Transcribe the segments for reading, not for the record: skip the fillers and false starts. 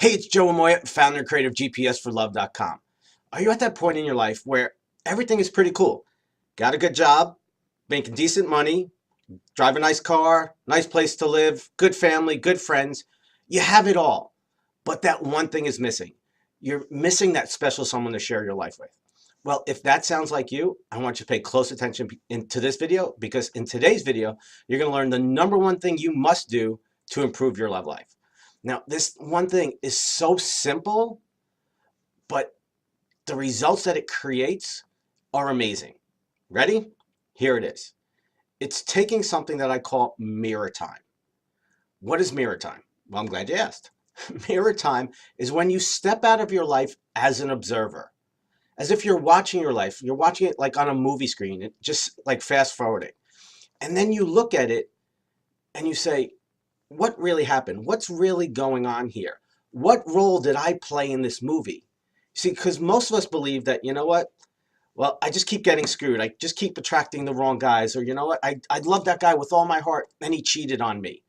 Hey, it's Joe Amoia, founder and creator of GPSforlove.com. Are you at that point in your life where everything is pretty cool? Got a good job, making decent money, drive a nice car, nice place to live, good family, good friends. You have it all, but that one thing is missing. You're missing that special someone to share your life with. Well, if that sounds like you, I want you to pay close attention into this video because in today's video, you're going to learn the number one thing you must do to improve your love life. Now, this one thing is so simple, but the results that it creates are amazing. Ready? Here it is. It's taking something that I call mirror time. What is mirror time? Well, I'm glad you asked. Mirror time is when you step out of your life as an observer, as if you're watching your life. You're watching it like on a movie screen, just like fast forwarding. And then you look at it and you say, what really happened? What's really going on here? What role did I play in this movie? See, because most of us believe that, you know what? Well, I just keep getting screwed. I just keep attracting the wrong guys. Or, you know what? I love that guy with all my heart and he cheated on me.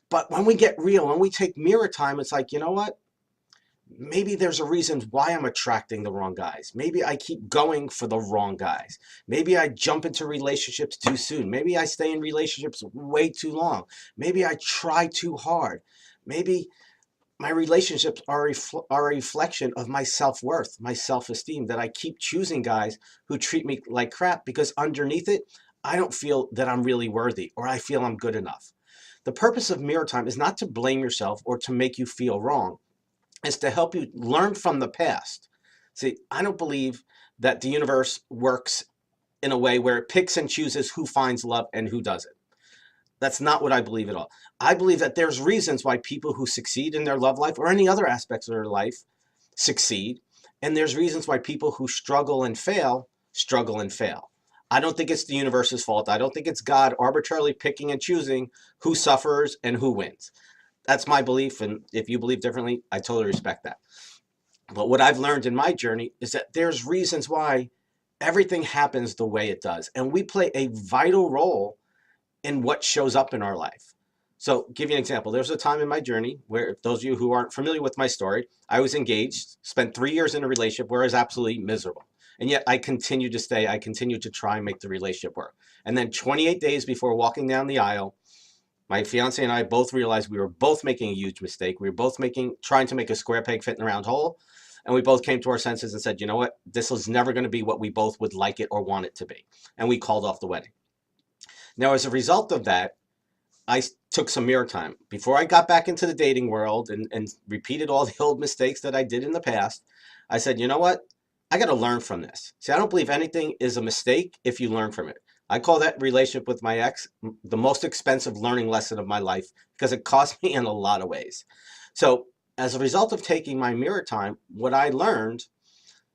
But when we get real, when we take mirror time, it's like, you know what? Maybe there's a reason why I'm attracting the wrong guys. Maybe I keep going for the wrong guys. Maybe I jump into relationships too soon. Maybe I stay in relationships way too long. Maybe I try too hard. Maybe my relationships are a reflection of my self-worth, my self-esteem, that I keep choosing guys who treat me like crap because underneath it, I don't feel that I'm really worthy or I feel I'm good enough. The purpose of mirror time is not to blame yourself or to make you feel wrong. It's to help you learn from the past. See, I don't believe that the universe works in a way where it picks and chooses who finds love and who doesn't. That's not what I believe at all. I believe that there's reasons why people who succeed in their love life or any other aspects of their life succeed. And there's reasons why people who struggle and fail, struggle and fail. I don't think it's the universe's fault. I don't think it's God arbitrarily picking and choosing who suffers and who wins. That's my belief. And if you believe differently, I totally respect that. But what I've learned in my journey is that there's reasons why everything happens the way it does. And we play a vital role in what shows up in our life. So give you an example. There's a time in my journey where, those of you who aren't familiar with my story, I was engaged, spent 3 years in a relationship where I was absolutely miserable. And yet I continued to stay. I continued to try and make the relationship work. And then 28 days before walking down the aisle, my fiance and I both realized we were both making a huge mistake. We were both trying to make a square peg fit in a round hole. And we both came to our senses and said, you know what? This was never going to be what we both would like it or want it to be. And we called off the wedding. Now, as a result of that, I took some mirror time. Before I got back into the dating world and repeated all the old mistakes that I did in the past, I said, you know what? I got to learn from this. See, I don't believe anything is a mistake if you learn from it. I call that relationship with my ex the most expensive learning lesson of my life because it cost me in a lot of ways. So as a result of taking my mirror time, what I learned,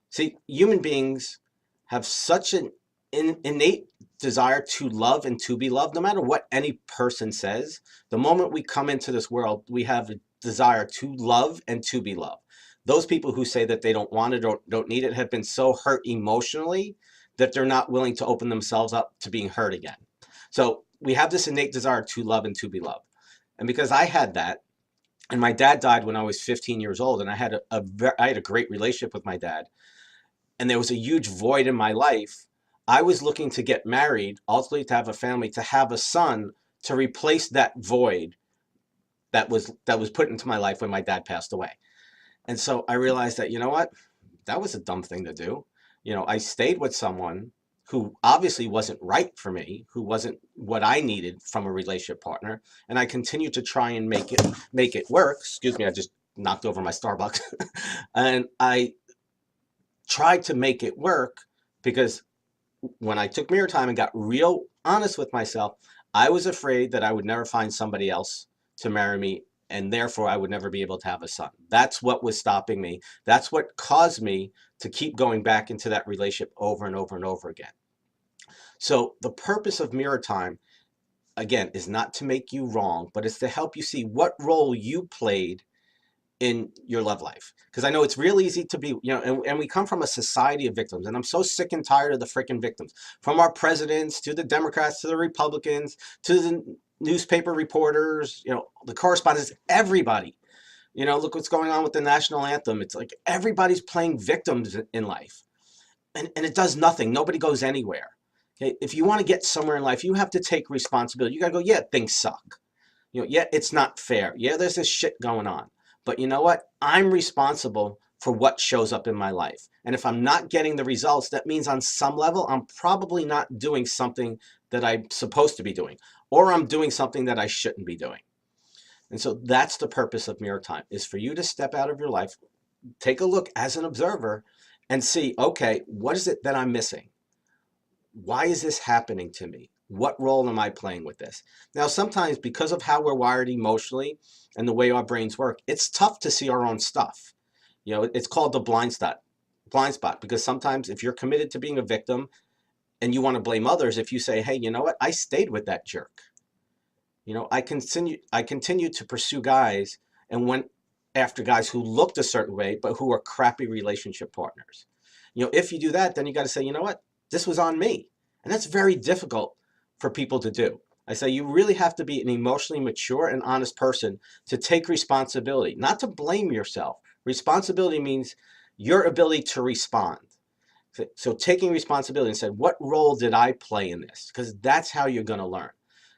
see, human beings have such an innate desire to love and to be loved. No matter what any person says, the moment we come into this world, we have a desire to love and to be loved. Those people who say that they don't want it or don't need it have been so hurt emotionally that they're not willing to open themselves up to being hurt again. So we have this innate desire to love and to be loved. And because I had that, and my dad died when I was 15 years old, and I had a great relationship with my dad, and there was a huge void in my life. I was looking to get married, ultimately to have a family, to have a son, to replace that void that was put into my life when my dad passed away. And so I realized that, you know what? That was a dumb thing to do. You know, I stayed with someone who obviously wasn't right for me, who wasn't what I needed from a relationship partner, and I continued to try and make it work. Excuse me, I just knocked over my Starbucks. And I tried to make it work because when I took mirror time and got real honest with myself, I was afraid that I would never find somebody else to marry me, and therefore I would never be able to have a son. That's what was stopping me. That's what caused me to keep going back into that relationship over and over and over again. So the purpose of mirror time, again, is not to make you wrong, but it's to help you see what role you played in your love life. Because I know it's real easy to be, you know, and we come from a society of victims, and I'm so sick and tired of the freaking victims, from our presidents to the Democrats to the Republicans to the newspaper reporters, you know, the correspondents, everybody. You know, look what's going on with the national anthem. It's like everybody's playing victims in life, and it does nothing. Nobody goes anywhere. Okay? If you want to get somewhere in life, you have to take responsibility. You got to go, yeah, things suck. You know, yeah, it's not fair. Yeah, there's this shit going on. But you know what? I'm responsible for what shows up in my life. And if I'm not getting the results, that means on some level, I'm probably not doing something that I'm supposed to be doing, or I'm doing something that I shouldn't be doing. And so that's the purpose of mirror time, is for you to step out of your life, take a look as an observer and see, okay, what is it that I'm missing? Why is this happening to me? What role am I playing with this? Now, sometimes because of how we're wired emotionally and the way our brains work, it's tough to see our own stuff. You know, it's called the blind spot, because sometimes if you're committed to being a victim and you want to blame others, if you say, hey, you know what, I stayed with that jerk. You know, I continued to pursue guys and went after guys who looked a certain way, but who are crappy relationship partners. You know, if you do that, then you got to say, you know what, this was on me. And that's very difficult for people to do. I say you really have to be an emotionally mature and honest person to take responsibility, not to blame yourself. Responsibility means your ability to respond. So taking responsibility and saying, what role did I play in this? Because that's how you're going to learn.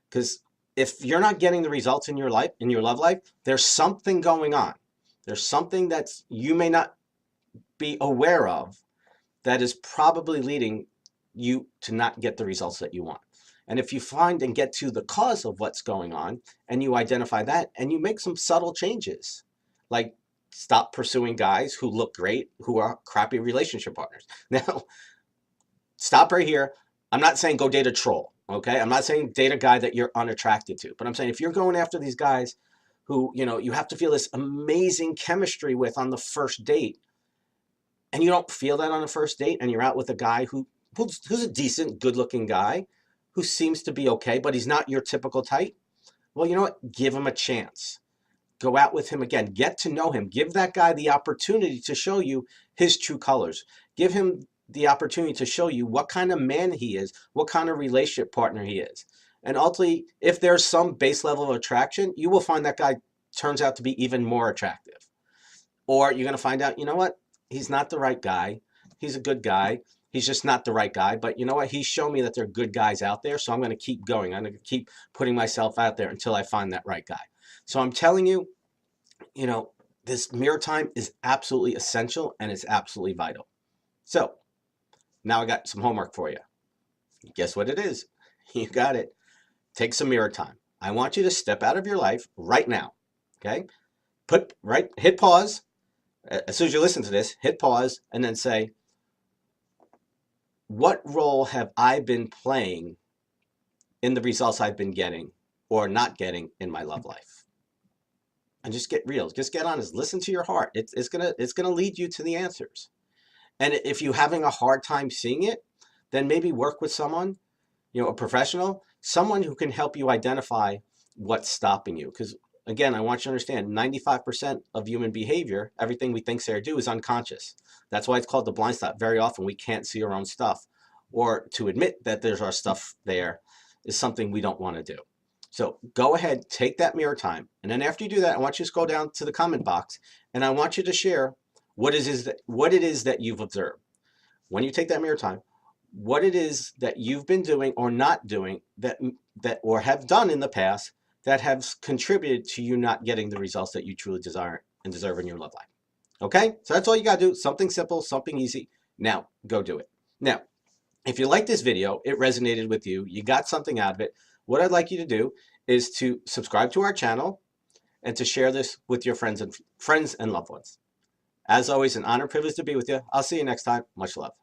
Because if you're not getting the results in your life, in your love life, there's something going on. There's something that you may not be aware of that is probably leading you to not get the results that you want. And if you find and get to the cause of what's going on and you identify that and you make some subtle changes, like stop pursuing guys who look great, who are crappy relationship partners. Now, stop right here. I'm not saying go date a troll, okay? I'm not saying date a guy that you're unattracted to, but I'm saying if you're going after these guys who, you know, you have to feel this amazing chemistry with on the first date, and you don't feel that on the first date, and you're out with a guy who's a decent, good-looking guy, who seems to be okay, but he's not your typical type, well, you know what? Give him a chance. Go out with him again. Get to know him. Give that guy the opportunity to show you his true colors. Give him the opportunity to show you what kind of man he is, what kind of relationship partner he is. And ultimately, if there's some base level of attraction, you will find that guy turns out to be even more attractive. Or you're going to find out, you know what? He's not the right guy. He's a good guy. He's just not the right guy. But you know what? He's shown me that there are good guys out there. So I'm going to keep going. I'm going to keep putting myself out there until I find that right guy. So I'm telling you, you know, this mirror time is absolutely essential and it's absolutely vital. So now I got some homework for you. Guess what it is? You got it. Take some mirror time. I want you to step out of your life right now. Okay? Hit pause. As soon as you listen to this, hit pause and then say, what role have I been playing in the results I've been getting or not getting in my love life? And just get real. Just get honest. Listen to your heart. It's gonna lead you to the answers. And if you're having a hard time seeing it, then maybe work with someone, you know, a professional, someone who can help you identify what's stopping you. Because again, I want you to understand 95% of human behavior, everything we think, say, or do is unconscious. That's why it's called the blind spot. Very often we can't see our own stuff, or to admit that there's our stuff there is something we don't want to do. So go ahead, take that mirror time. And then after you do that, I want you to go down to the comment box and I want you to share what it is that you've observed. When you take that mirror time, what it is that you've been doing or not doing that or have done in the past that have contributed to you not getting the results that you truly desire and deserve in your love life. Okay? So that's all you got to do. Something simple, something easy. Now, go do it. Now, if you like this video, it resonated with you, you got something out of it, what I'd like you to do is to subscribe to our channel and to share this with your friends and loved ones. As always, an honor and privilege to be with you. I'll see you next time. Much love.